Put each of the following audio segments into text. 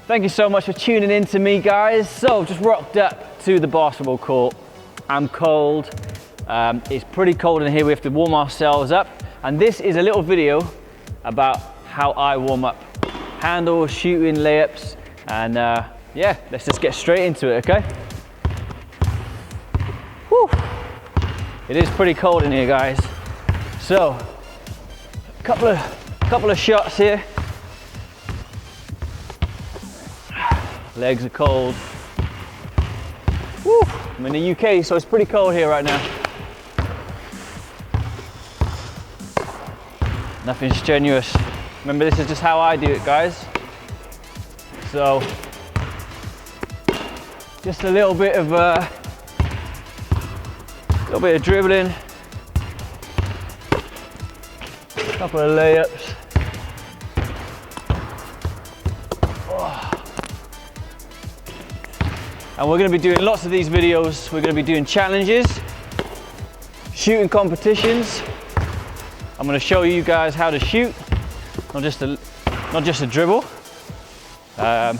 Thank you so much for tuning in to me, guys. So just rocked up to the basketball court. I'm cold. It's pretty cold in here. We have to warm ourselves up. And this is a little video about how I warm up. Handles, shooting, layups, and yeah, let's just get straight into it, okay? Whew. It is pretty cold in here, guys. So, a couple of shots here. Legs are cold. Woo. I'm in the UK, so it's pretty cold here right now. Nothing strenuous. Remember, this is just how I do it, guys. So, just a little bit of dribbling, a couple of layups. And we're going to be doing lots of these videos. We're going to be doing challenges, shooting competitions. I'm going to show you guys how to shoot, not just a dribble. A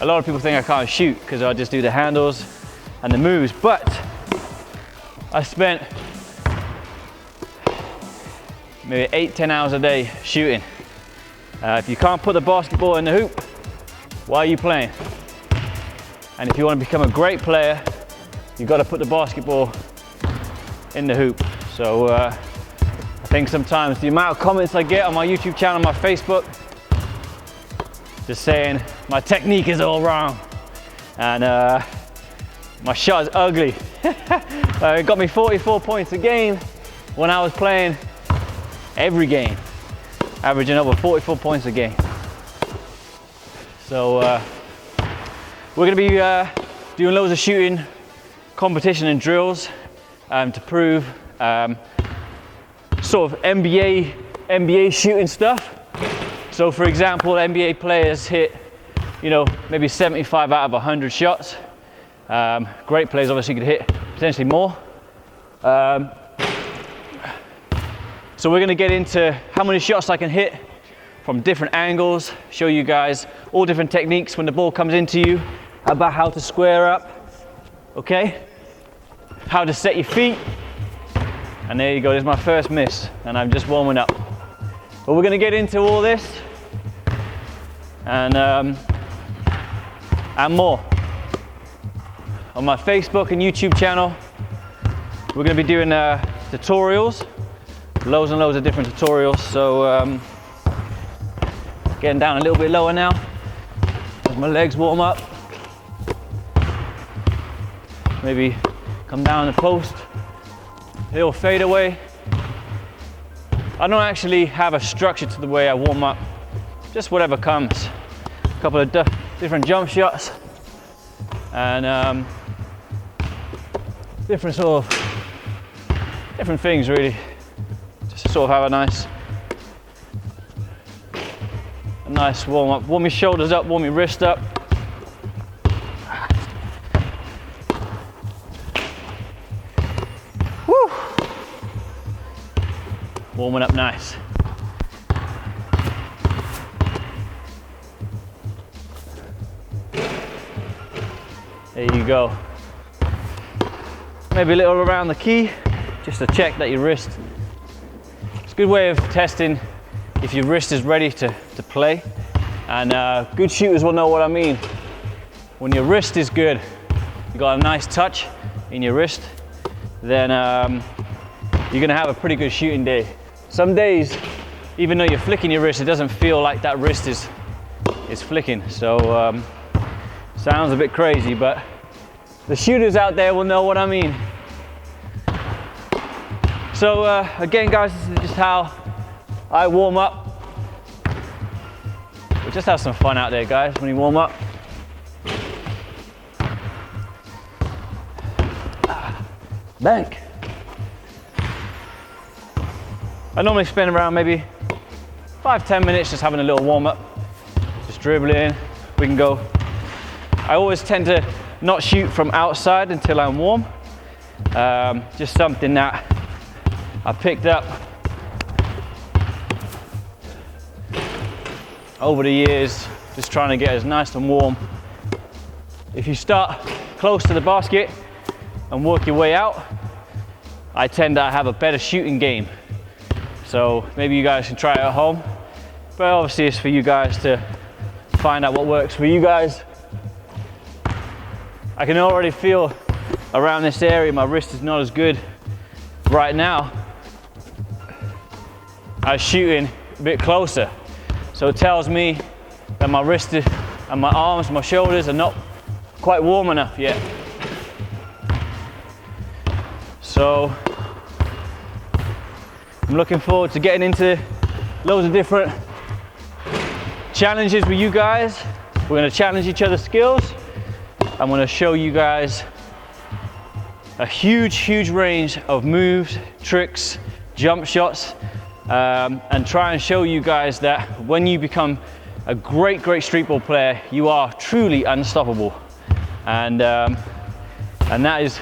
lot of people think I can't shoot because I just do the handles and the moves, but I spent maybe 8-10 hours a day shooting. If you can't put the basketball in the hoop, why are you playing? And if you want to become a great player, you've got to put the basketball in the hoop. So I think sometimes the amount of comments I get on my YouTube channel, my Facebook, just saying my technique is all wrong and my shot is ugly. It got me 44 points a game when I was playing every game, averaging over 44 points a game. So we're going to be doing loads of shooting, competition and drills to prove sort of NBA shooting stuff. So for example, NBA players hit, you know, maybe 75 out of 100 shots. Great players obviously could hit potentially more. So we're going to get into how many shots I can hit from different angles, show you guys all different techniques when the ball comes into you, about how to square up, okay? How to set your feet. And there you go, there's my first miss, and I'm just warming up. But we're gonna get into all this and more. On my Facebook and YouTube channel, we're gonna be doing tutorials, loads and loads of different tutorials. So getting down a little bit lower now, as my legs warm up. Maybe come down the post, a little fade away. I don't actually have a structure to the way I warm up, just whatever comes. A couple of different jump shots and different things really, just to sort of have a nice warm up. Warm your shoulders up, warm your wrist up. Woo! Warming up nice. There you go. Maybe a little around the key, just to check that your wrist. It's a good way of testing if your wrist is ready to play. And good shooters will know what I mean. When your wrist is good, you got a nice touch in your wrist, then you're gonna have a pretty good shooting day. Some days, even though you're flicking your wrist, it doesn't feel like that wrist is flicking. So sounds a bit crazy, but the shooters out there will know what I mean. So again, guys, this is just how I warm up. We'll just have some fun out there, guys, when you warm up. Bank. I normally spend around maybe 5-10 minutes just having a little warm up, just dribbling. We can go. I always tend to not shoot from outside until I'm warm. Just something that I picked up over the years, just trying to get as nice and warm. If you start close to the basket and work your way out, I tend to have a better shooting game. So maybe you guys can try it at home, but obviously it's for you guys to find out what works for you guys. I can already feel around this area my wrist is not as good right now. I was shooting a bit closer, so it tells me that my wrist and my arms, my shoulders are not quite warm enough yet. So I'm looking forward to getting into loads of different challenges with you guys. We're going to challenge each other's skills. I'm going to show you guys a huge range of moves, tricks, jump shots, and try and show you guys that when you become a great streetball player, you are truly unstoppable. And that is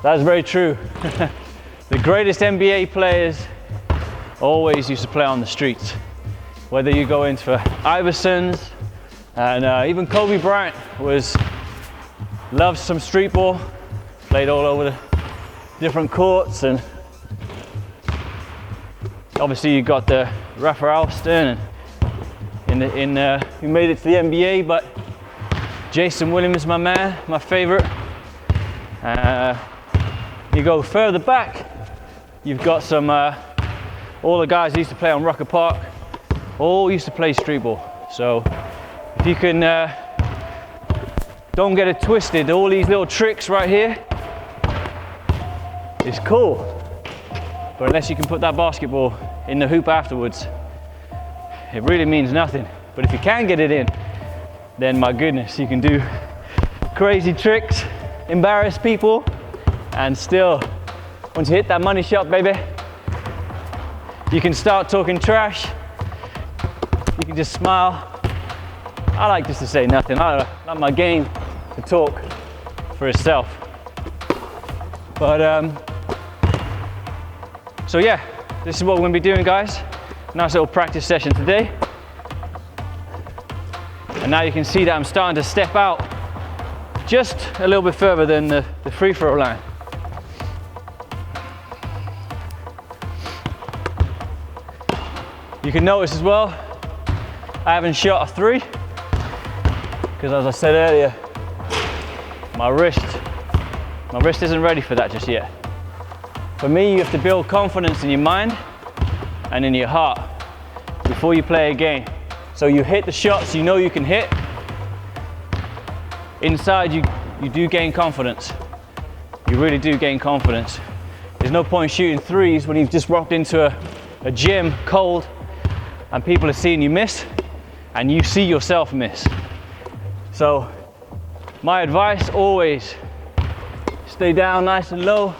very true. The greatest NBA players always used to play on the streets. Whether you go into Iversons, and even Kobe Bryant loved some streetball, played all over the different courts, and obviously you got the Rafa Alston and who made it to the NBA, but Jason Williams is my man, my favorite. You go further back, you've got some all the guys who used to play on Rucker Park, all used to play streetball. So if you can don't get it twisted, all these little tricks right here is cool, but unless you can put that basketball in the hoop afterwards, it really means nothing. But if you can get it in, then my goodness, you can do crazy tricks, embarrass people, and still, once you hit that money shot, baby, you can start talking trash. You can just smile. I like just to say nothing. I like my game to talk for itself. But so yeah, this is what we're going to be doing, guys. Nice little practice session today. And now you can see that I'm starting to step out just a little bit further than the free throw line. You can notice as well, I haven't shot a three, because as I said earlier, my wrist isn't ready for that just yet. For me, you have to build confidence in your mind and in your heart before you play a game. So you hit the shots you know you can hit. Inside you do gain confidence. You really do gain confidence. There's no point shooting threes when you've just walked into a gym cold and people are seeing you miss and you see yourself miss. So my advice, always stay down nice and low.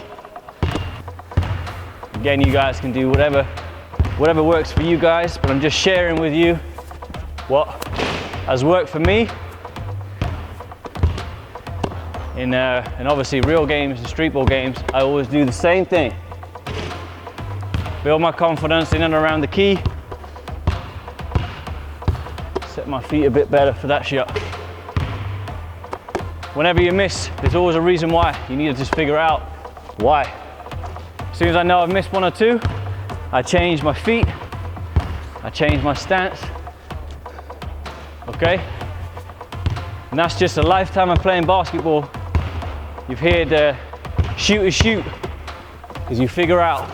Again, you guys can do whatever works for you guys, but I'm just sharing with you what has worked for me in obviously real games and streetball games. I always do the same thing. Build my confidence in and around the key. Set my feet a bit better for that shot. Whenever you miss, there's always a reason why. You need to just figure out why. As soon as I know I've missed one or two, I change my feet, I change my stance. Okay? And that's just a lifetime of playing basketball. You've heard shoot is shoot, because you figure out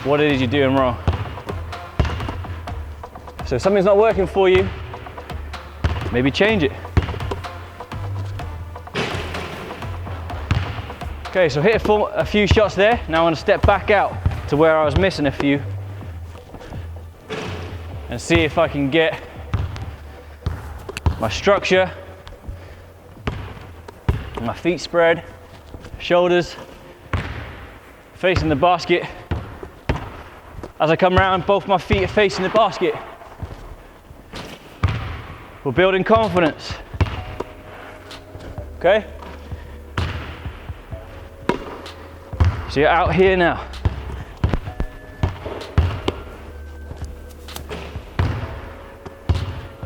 what it is you're doing wrong. So if something's not working for you, maybe change it. Okay, so hit a few shots there. Now I want to step back out to where I was missing a few and see if I can get my structure, my feet spread, shoulders facing the basket. As I come around, both my feet are facing the basket. We're building confidence. Okay? So you're out here now.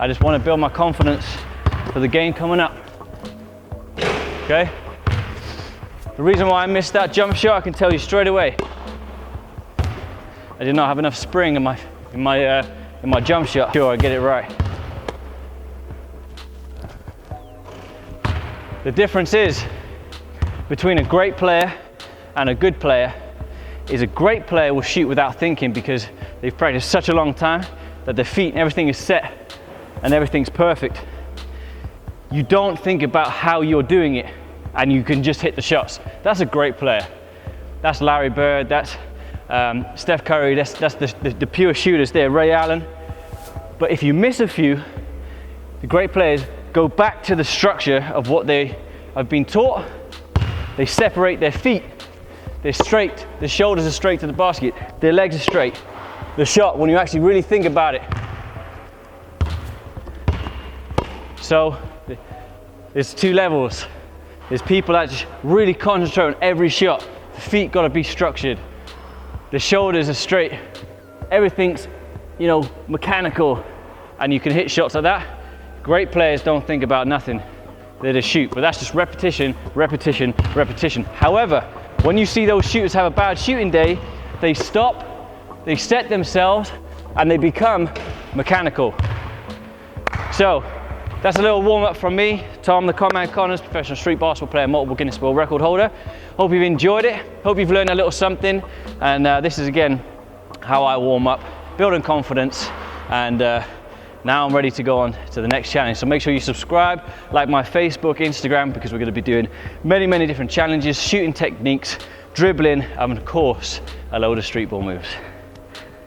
I just want to build my confidence for the game coming up. Okay? The reason why I missed that jump shot, I can tell you straight away. I did not have enough spring in my jump shot. Sure, I get it right. The difference is between a great player and a good player is a great player will shoot without thinking because they've practiced such a long time that their feet and everything is set and everything's perfect. You don't think about how you're doing it and you can just hit the shots. That's a great player. That's Larry Bird, that's Steph Curry, that's the pure shooters there, Ray Allen. But if you miss a few, the great players go back to the structure of what they have been taught. They separate their feet. They're straight, their shoulders are straight to the basket, their legs are straight. The shot, when you actually really think about it. So, there's two levels. There's people that just really concentrate on every shot. The feet gotta be structured. The shoulders are straight. Everything's, mechanical. And you can hit shots like that. Great players don't think about nothing. They just shoot, but that's just repetition, repetition, repetition. However, when you see those shooters have a bad shooting day, they stop, they set themselves, and they become mechanical. So, that's a little warm up from me, Tom the Conman Connors, professional street basketball player, multiple Guinness World Record holder. Hope you've enjoyed it, hope you've learned a little something, and this is again how I warm up, building confidence, and now I'm ready to go on to the next challenge. So make sure you subscribe, like my Facebook, Instagram, because we're going to be doing many, many different challenges, shooting techniques, dribbling, and of course, a load of street ball moves.